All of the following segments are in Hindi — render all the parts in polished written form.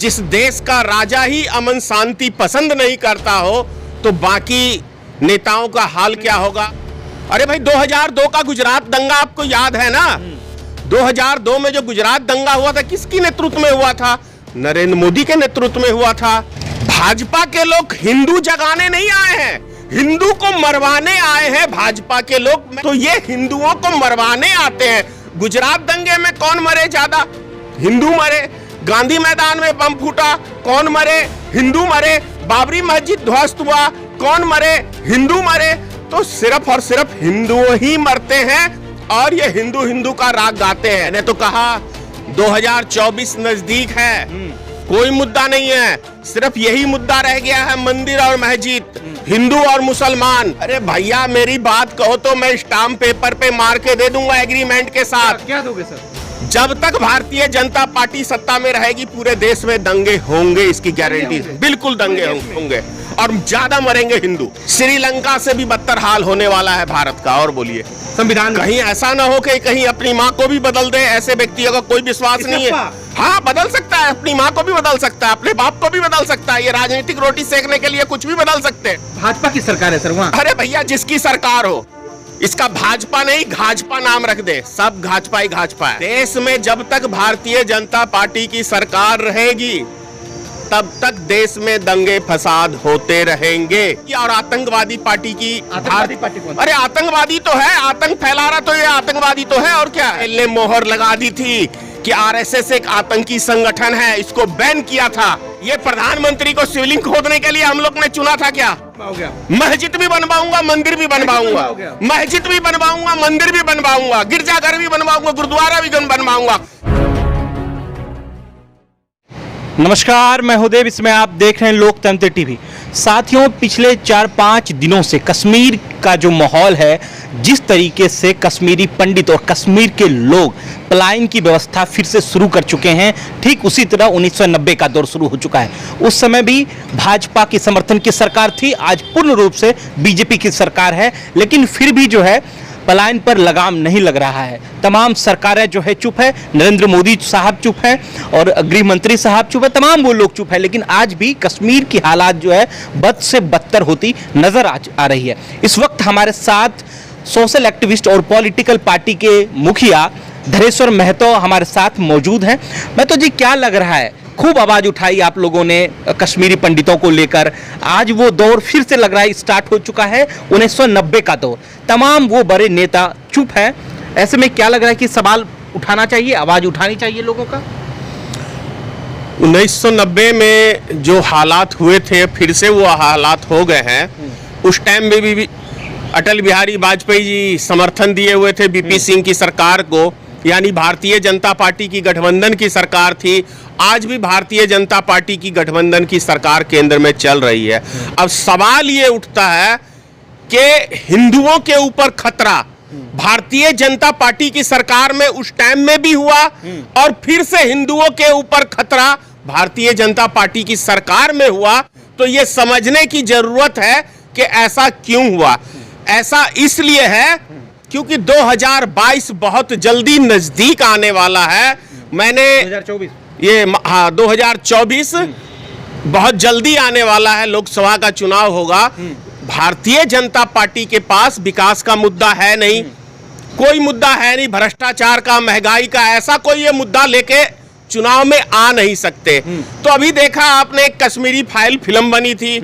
जिस देश का राजा ही अमन शांति पसंद नहीं करता हो तो बाकी नेताओं का हाल क्या होगा। अरे भाई 2002 का गुजरात दंगा आपको याद है ना। 2002 में जो गुजरात दंगा हुआ था किसकी नेतृत्व में हुआ था? नरेंद्र मोदी के नेतृत्व में हुआ था। भाजपा के लोग हिंदू जगाने नहीं आए हैं, हिंदू को मरवाने आए हैं भाजपा के लोग। तो ये हिंदुओं को मरवाने आते हैं। गुजरात दंगे में कौन मरे ज्यादा? हिंदू मरे। गांधी मैदान में बम फूटा, कौन मरे? हिंदू मरे। बाबरी मस्जिद ध्वस्त हुआ, कौन मरे? हिंदू मरे। तो सिर्फ और सिर्फ हिंदू ही मरते हैं और ये हिंदू हिंदू का राग गाते हैं। मैंने तो कहा 2024 नजदीक है, कोई मुद्दा नहीं है, सिर्फ यही मुद्दा रह गया है, मंदिर और मस्जिद, हिंदू और मुसलमान। अरे भैया मेरी बात कहो तो मैं स्टाम्प पेपर पे मार के दे दूंगा एग्रीमेंट के साथ। क्या दोगे सर? जब तक भारतीय जनता पार्टी सत्ता में रहेगी पूरे देश में दंगे होंगे, इसकी गारंटी। बिल्कुल दंगे होंगे और ज्यादा मरेंगे हिंदू। श्रीलंका से भी बदतर हाल होने वाला है भारत का। और बोलिए, संविधान कहीं ऐसा ना हो कि कहीं अपनी माँ को भी बदल दे। ऐसे व्यक्तियों का कोई विश्वास नहीं है। हाँ, बदल सकता है, अपनी माँ को भी बदल सकता है, अपने बाप को भी बदल सकता है। ये राजनीतिक रोटी सेकने के लिए कुछ भी बदल सकते हैं। भाजपा की सरकार है सर वहाँ। अरे भैया जिसकी सरकार हो, इसका भाजपा नहीं घाजपा नाम रख दे, सब घाजपा ही घाजपा है। देश में जब तक भारतीय जनता पार्टी की सरकार रहेगी तब तक देश में दंगे फसाद होते रहेंगे। और आतंकवादी पार्टी की पार्टी कौन? अरे आतंकवादी तो है, आतंक फैला रहा तो ये आतंकवादी तो है। और क्या पहले मोहर लगा दी थी कि आरएसएस एक आतंकी संगठन है, इसको बैन किया था। ये प्रधानमंत्री को शिवलिंग खोदने के लिए हम लोग ने चुना था क्या? हो गया। मस्जिद भी बनवाऊंगा, मंदिर भी बनवाऊंगा, मस्जिद भी बनवाऊंगा, मंदिर भी बनवाऊंगा, गिरजाघर भी बनवाऊंगा, गुरुद्वारा भी बनवाऊंगा। नमस्कार, मैं हूं देव, इसमें आप देख रहे हैं लोकतंत्र टीवी। साथियों, पिछले 4-5 दिनों से कश्मीर का जो माहौल है, जिस तरीके से कश्मीरी पंडित और कश्मीर के लोग पलायन की व्यवस्था फिर से शुरू कर चुके हैं, ठीक उसी तरह 1990 का दौर शुरू हो चुका है। उस समय भी भाजपा की समर्थन की सरकार थी, आज पूर्ण रूप से बीजेपी की सरकार है, लेकिन फिर भी जो है पलायन पर लगाम नहीं लग रहा है। तमाम सरकारें जो है चुप है, नरेंद्र मोदी साहब चुप हैं और गृह मंत्री साहब चुप है, तमाम वो लोग चुप है। लेकिन आज भी कश्मीर की हालात जो है बद से बदतर होती नजर आ रही है। इस वक्त हमारे साथ सोशल एक्टिविस्ट और पॉलिटिकल पार्टी के मुखिया धरेश्वर महतो हमारे साथ मौजूद हैं। महतो जी, क्या लग रहा है? खूब आवाज उठाई आप लोगों ने कश्मीरी पंडितों को लेकर, आज वो दौर फिर से लग रहा है स्टार्ट हो चुका है, 1990 का दौर। तमाम वो बड़े नेता चुप हैं, ऐसे में क्या लग रहा है कि सवाल उठाना चाहिए, आवाज उठानी चाहिए लोगों का? 1990 में जो हालात हुए थे फिर से वो हालात हो गए हैं। उस टाइम में भी अटल बिहारी वाजपेयी जी समर्थन दिए हुए थे बीपी सिंह की सरकार को, यानी भारतीय जनता पार्टी की गठबंधन की सरकार थी। आज भी भारतीय जनता पार्टी की गठबंधन की सरकार केंद्र में चल रही है। अब सवाल ये उठता है कि हिंदुओं के ऊपर खतरा भारतीय जनता पार्टी की सरकार में उस टाइम में भी हुआ और फिर से हिंदुओं के ऊपर खतरा भारतीय जनता पार्टी की सरकार में हुआ। तो ये समझने की जरूरत है कि ऐसा क्यों हुआ। ऐसा इसलिए है क्योंकि 2022 बहुत जल्दी नजदीक आने वाला है। मैंने 2024 हाँ 2024 बहुत जल्दी आने वाला है, लोकसभा का चुनाव होगा। भारतीय जनता पार्टी के पास विकास का मुद्दा है नहीं, कोई मुद्दा है नहीं, भ्रष्टाचार का, महंगाई का, ऐसा कोई ये मुद्दा लेके चुनाव में आ नहीं सकते। तो अभी देखा आपने कश्मीरी फाइल फिल्म बनी थी,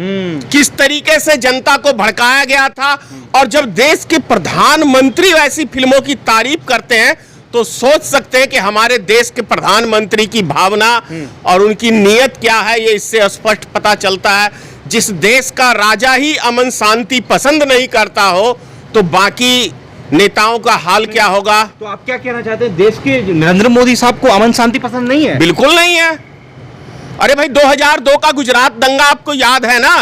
किस तरीके से जनता को भड़काया गया था। और जब देश के प्रधानमंत्री ऐसी फिल्मों की तारीफ करते हैं तो सोच सकते हैं कि हमारे देश के प्रधानमंत्री की भावना और उनकी नीयत क्या है, ये इससे स्पष्ट पता चलता है। जिस देश का राजा ही अमन शांति पसंद नहीं करता हो तो बाकी नेताओं का हाल क्या होगा। तो आप क्या कहना चाहते हैं, देश के नरेंद्र मोदी साहब को अमन शांति पसंद नहीं है? बिल्कुल नहीं है। अरे भाई 2002 का गुजरात दंगा आपको याद है ना।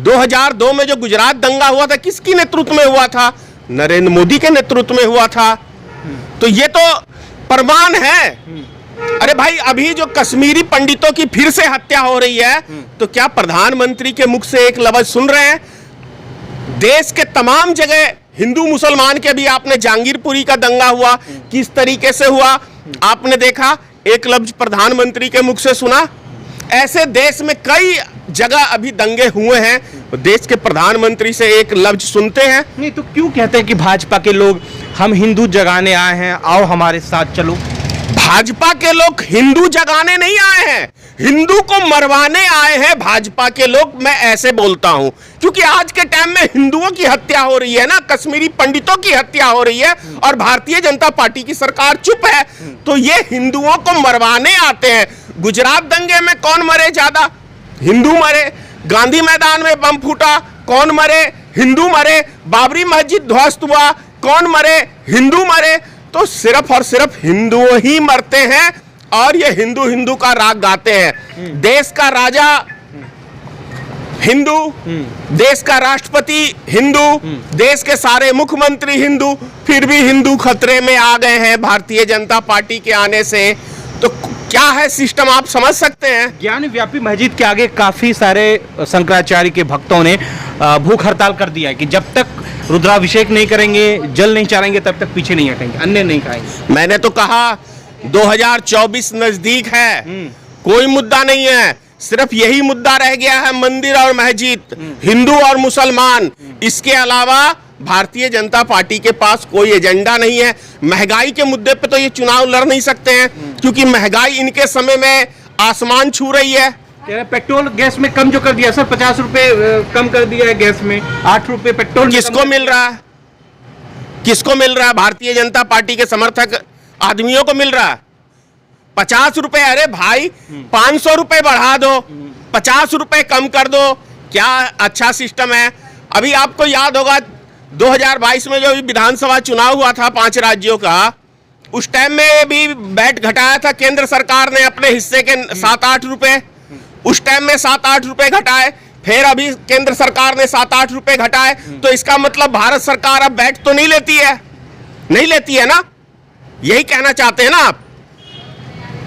2002 में जो गुजरात दंगा हुआ था किसकी नेतृत्व में हुआ था? नरेंद्र मोदी के नेतृत्व में हुआ था। तो ये तो प्रमाण है। अरे भाई अभी जो कश्मीरी पंडितों की फिर से हत्या हो रही है तो क्या प्रधानमंत्री के मुख से एक लफ्ज सुन रहे हैं? देश के तमाम जगह हिंदू मुसलमान के भी आपने जहांगीरपुरी का दंगा हुआ किस तरीके से हुआ आपने देखा, एक लफ्ज प्रधानमंत्री के मुख से सुना? ऐसे देश में कई जगह अभी दंगे हुए हैं। देश के प्रधानमंत्री से एक लफ्ज सुनते हैं। नहीं तो क्यों कहते हैं कि भाजपा के लोग हम हिंदू जगाने आए हैं, आओ हमारे साथ चलो? भाजपा के लोग हिंदू जगाने नहीं आए हैं, हिंदू को मरवाने आए हैं भाजपा के लोग। मैं ऐसे बोलता हूं क्योंकि आज के टाइम में हिंदुओं की हत्या हो रही है ना, कश्मीरी पंडितों की हत्या हो रही है और भारतीय जनता पार्टी की सरकार चुप है, तो ये हिंदुओं को मरवाने आते हैं। गुजरात दंगे में कौन मरे ज्यादा? हिंदू मरे। गांधी मैदान में बम फूटा, कौन मरे? हिंदू मरे। बाबरी मस्जिद ध्वस्त हुआ, कौन मरे? हिंदू मरे। तो सिर्फ और सिर्फ हिंदू ही मरते हैं और ये हिंदू हिंदू का राग गाते हैं। देश का राजा हिंदू, देश का राष्ट्रपति हिंदू, देश के सारे मुख्यमंत्री हिंदू, फिर भी हिंदू खतरे में आ गए हैं भारतीय जनता पार्टी के आने से। तो क्या है सिस्टम, आप समझ सकते हैं। ज्ञान व्यापी मस्जिद के आगे काफी सारे शंकराचार्य के भक्तों ने भूख हड़ताल कर दिया है कि जब तक रुद्राभिषेक नहीं करेंगे, जल नहीं चढ़ाएंगे, तब तक पीछे नहीं हटेंगे, अन्न नहीं खाएंगे। मैंने तो कहा 2024 नजदीक है, कोई मुद्दा नहीं है, सिर्फ यही मुद्दा रह गया है, मंदिर और मस्जिद, हिंदू और मुसलमान। इसके अलावा भारतीय जनता पार्टी के पास कोई एजेंडा नहीं है। महंगाई के मुद्दे पे तो ये चुनाव लड़ नहीं सकते हैं क्योंकि महंगाई इनके समय में आसमान छू रही है। पेट्रोल गैस में कम जो कर दिया सर, 50 रुपए कम कर दिया है गैस में, 8 रुपए पेट्रोल। किसको मिल रहा है? किसको मिल रहा है? भारतीय जनता पार्टी के समर्थक आदमियों को मिल रहा है 50 रुपए। अरे भाई 500 रुपए बढ़ा दो, 50 रुपए कम कर दो, क्या अच्छा सिस्टम है। अभी आपको याद होगा 2022 में जो विधानसभा चुनाव हुआ था 5 राज्यों का, उस टाइम में भी वैट घटाया था केंद्र सरकार ने अपने हिस्से के 7-8 रुपए। उस टाइम में 7-8 रुपए घटाए, फिर अभी केंद्र सरकार ने 7-8 रुपए घटाए। तो इसका मतलब भारत सरकार अब वैट तो नहीं लेती है, नहीं लेती है ना, यही कहना चाहते हैं ना आप।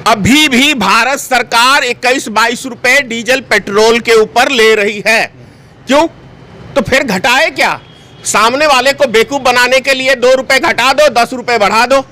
अभी भी भारत सरकार 21-22 रुपए डीजल पेट्रोल के ऊपर ले रही है। क्यों? तो फिर घटाए क्या? सामने वाले को बेवकूफ बनाने के लिए 2 रुपए घटा दो, 10 रुपए बढ़ा दो,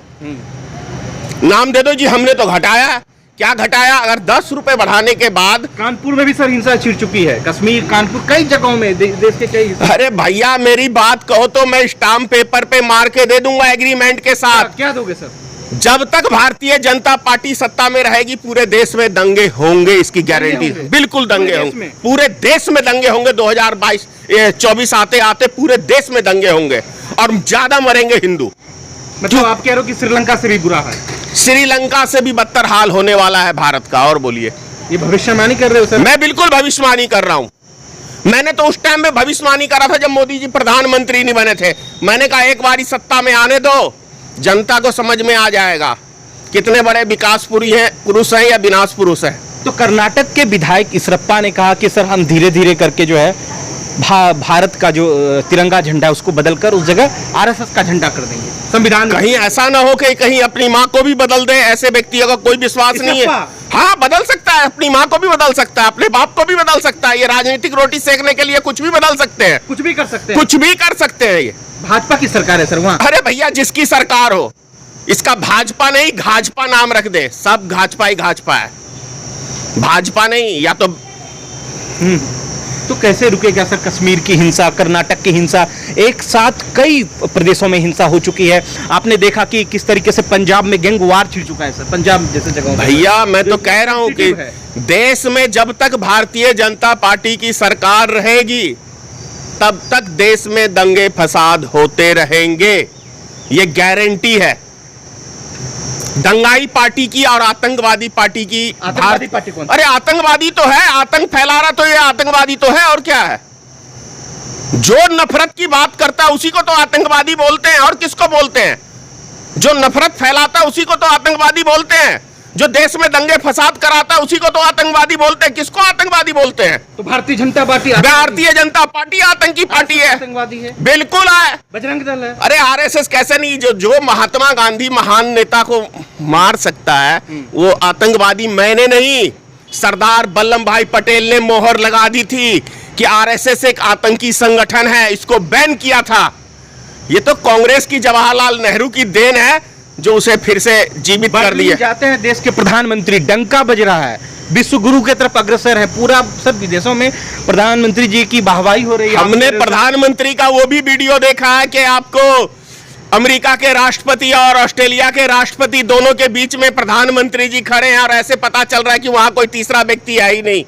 नाम दे दो जी हमने तो घटाया। क्या घटाया? अगर 10 रुपए बढ़ाने के बाद कानपुर में भी सर हिंसा छिड़ चुकी है, कश्मीर, कानपुर, कई जगहों में देश के कई। अरे भैया मेरी बात कहो तो मैं स्टाम्प पेपर पे मार के दे दूंगा एग्रीमेंट के साथ। क्या दोगे सर? जब तक भारतीय जनता पार्टी सत्ता में रहेगी पूरे देश में दंगे होंगे, इसकी गारंटी। बिल्कुल दंगे होंगे, पूरे देश में दंगे होंगे। 2024 आते आते पूरे देश में दंगे होंगे और ज्यादा मरेंगे हिंदू। मतलब आप कह रहे हो कि श्रीलंका से भी बुरा है? श्रीलंका से भी बदतर हाल होने वाला है भारत का। और बोलिए, ये भविष्यवाणी कर रहे हो सर? मैं बिल्कुल भविष्यवाणी कर रहा हूं। मैंने तो उस टाइम में भविष्यवाणी करा था जब मोदी जी प्रधानमंत्री नहीं बने थे। मैंने कहा एक बार सत्ता में आने दो, जनता को समझ में आ जाएगा कितने बड़े विकास पुरुष हैं या विनाश पुरुष हैं। तो कर्नाटक के विधायक इसरप्पा ने कहा कि सर हम धीरे धीरे करके जो है भारत का जो तिरंगा झंडा उसको बदलकर उस जगह आरएसएस का झंडा कर देंगे संविधान। कहीं ऐसा ना हो कि कहीं अपनी माँ को भी बदल दे, ऐसे व्यक्तियों का कोई विश्वास नहीं है। हाँ बदल सकता है, अपनी माँ को भी बदल सकता है, अपने बाप को भी बदल सकता है। ये राजनीतिक रोटी सेकने के लिए कुछ भी बदल सकते हैं, कुछ भी कर सकते हैं, कुछ भी कर सकते हैं। ये भाजपा की सरकार है सर वहाँ। अरे भैया जिसकी सरकार हो, इसका भाजपा नहीं घाजपा नाम रख दे, सब घाजपा ही घाजपा है, भाजपा नहीं। या तो कैसे रुकेगा सर कश्मीर की हिंसा, कर्नाटक की हिंसा, एक साथ कई प्रदेशों में हिंसा हो चुकी है। आपने देखा कि किस तरीके से पंजाब में गैंग वार छिड़ चुका है सर, पंजाब जैसे जगहों। भैया मैं तो कह रहा हूं कि देश में जब तक भारतीय जनता पार्टी की सरकार रहेगी तब तक देश में दंगे फसाद होते रहेंगे, ये गारंटी है। दंगाई पार्टी की और आतंकवादी पार्टी की। आतंकवादी पार्टी कौन? अरे आतंकवादी तो है, आतंक फैला रहा तो ये आतंकवादी तो है, और क्या है। जो नफरत की बात करता है उसी को तो आतंकवादी बोलते हैं। और किसको बोलते हैं? जो नफरत फैलाता है उसी को तो आतंकवादी बोलते हैं। जो देश में दंगे फसाद कराता है उसी को तो आतंकवादी बोलते हैं। किसको आतंकवादी बोलते हैं? तो भारतीय जनता पार्टी आतंकी पार्टी है, आतंकवादी है, बिल्कुल है, बजरंग दल है। अरे आरएसएस कैसे नहीं। जो महात्मा गांधी महान नेता को मार सकता है वो आतंकवादी मैंने नहीं, सरदार वल्लभ भाई पटेल ने मोहर लगा दी थी कि आरएसएस एक आतंकी संगठन है, इसको बैन किया था। ये तो कांग्रेस की जवाहरलाल नेहरू की देन है जो उसे फिर से जीवित कर दिया। जाते हैं देश के प्रधानमंत्री, डंका बज रहा है विश्व गुरु के तरफ अग्रसर है, पूरा सब विदेशों में प्रधानमंत्री जी की वाहवाही हो रही है। हमने प्रधानमंत्री का वो भी वीडियो देखा है कि आपको अमेरिका के राष्ट्रपति और ऑस्ट्रेलिया के राष्ट्रपति दोनों के बीच में प्रधानमंत्री जी खड़े हैं और ऐसे पता चल रहा है कि वहां कोई तीसरा व्यक्ति है ही नहीं।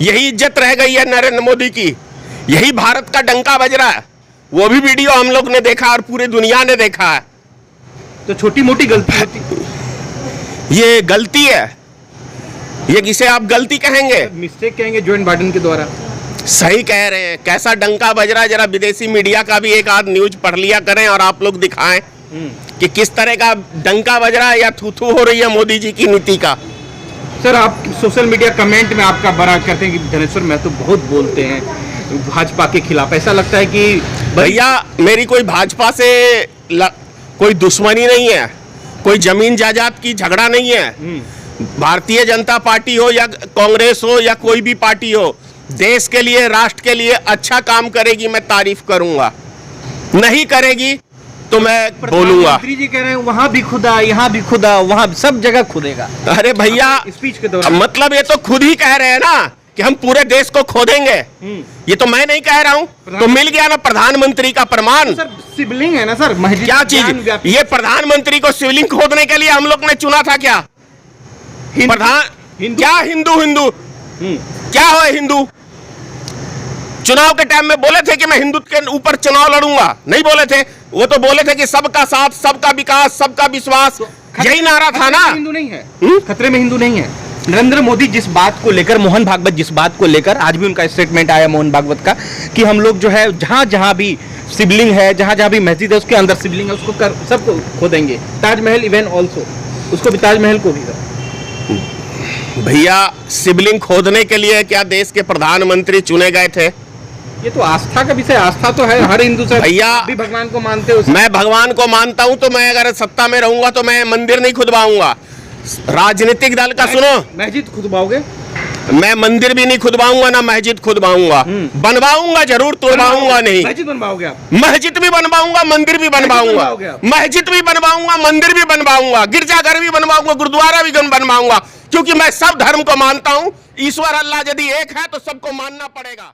यही इज्जत रह गई है नरेंद्र मोदी की, यही भारत का डंका बज रहा है। वो भी वीडियो हम लोग ने देखा और पूरी दुनिया ने देखा है। तो छोटी मोटी गलती होती, ये गलती है, ये किसे आप गलती कहेंगे? मिस्टेक कहेंगे जो बाइडेन के द्वारा। सही कह रहे हैं। कैसा डंका बज रहा है, जरा विदेशी मीडिया का भी एक आध न्यूज पढ़ लिया करें और आप लोग दिखाएं कि किस तरह का डंका बज रहा है या थू-थू हो रही है मोदी जी की नीति का। सर, आप सोशल मीडिया कमेंट में आपका बड़ा करते हैं कि धनेश्वर महतो बहुत बोलते हैं भाजपा के खिलाफ। ऐसा लगता है कि भैया मेरी कोई भाजपा से कोई दुश्मनी नहीं है, कोई जमीन जायदाद की झगड़ा नहीं है। भारतीय जनता पार्टी हो या कांग्रेस हो या कोई भी पार्टी हो, देश के लिए राष्ट्र के लिए अच्छा काम करेगी मैं तारीफ करूंगा, नहीं करेगी तो मैं बोलूंगा। मंत्री जी कह रहे हैं वहां भी खुदा, यहाँ भी खुदा, वहां सब जगह खुदेगा। अरे भैया स्पीच के दौरान मतलब ये तो खुद ही कह रहे हैं ना कि हम पूरे देश को खोदेंगे। ये तो मैं नहीं कह रहा हूँ, तो मिल गया ना प्रधानमंत्री का प्रमाण। सर शिवलिंग है ना सर, क्या चीज? ये प्रधानमंत्री को शिवलिंग खोदने के लिए हम लोग ने चुना था क्या? क्या हिंदू क्या हो हिंदू? चुनाव के टाइम में बोले थे कि मैं हिंदू के ऊपर चुनाव लड़ूंगा, नहीं बोले थे। वो तो बोले थे कि सबका साथ, सबका विकास, सबका विश्वास, यही नारा था ना। हिंदू नहीं है, खतरे में हिंदू नहीं है। नरेंद्र मोदी जिस बात को लेकर, मोहन भागवत जिस बात को लेकर, आज भी उनका स्टेटमेंट आया मोहन भागवत का कि हम लोग जो है जहां जहां भी शिवलिंग है, जहां जहां भी मस्जिद है उसके अंदर शिवलिंग है, उसको सबको खोदेंगे। ताजमहल इवन ऑल्सो, उसको भी, ताजमहल को भी। भैया शिवलिंग खोदने के लिए क्या देश के प्रधानमंत्री चुने गए थे? ये तो आस्था का विषय, आस्था तो है हर हिंदू से। भैया भी भगवान को मानते हो। मैं भगवान को मानता हूं, तो मैं अगर सत्ता में रहूंगा तो मैं मंदिर नहीं खुदवाऊंगा। राजनीतिक दल का सुनो, मस्जिद खुदवाओगे? मैं मंदिर भी नहीं खुदवाऊंगा ना मस्जिद खुदवाऊंगा। बनवाऊंगा जरूर, तोड़वाऊंगा नहीं। मस्जिद बनवाओगे आप? मस्जिद भी बनवाऊंगा, मंदिर भी बनवाऊंगा। मस्जिद भी बनवाऊंगा, मंदिर भी बनवाऊंगा, गिरजाघर भी बनवाऊंगा, गुरुद्वारा भी बनवाऊंगा, क्योंकि मैं सब धर्म को मानता हूं। ईश्वर अल्लाह यदि एक है तो सबको मानना पड़ेगा।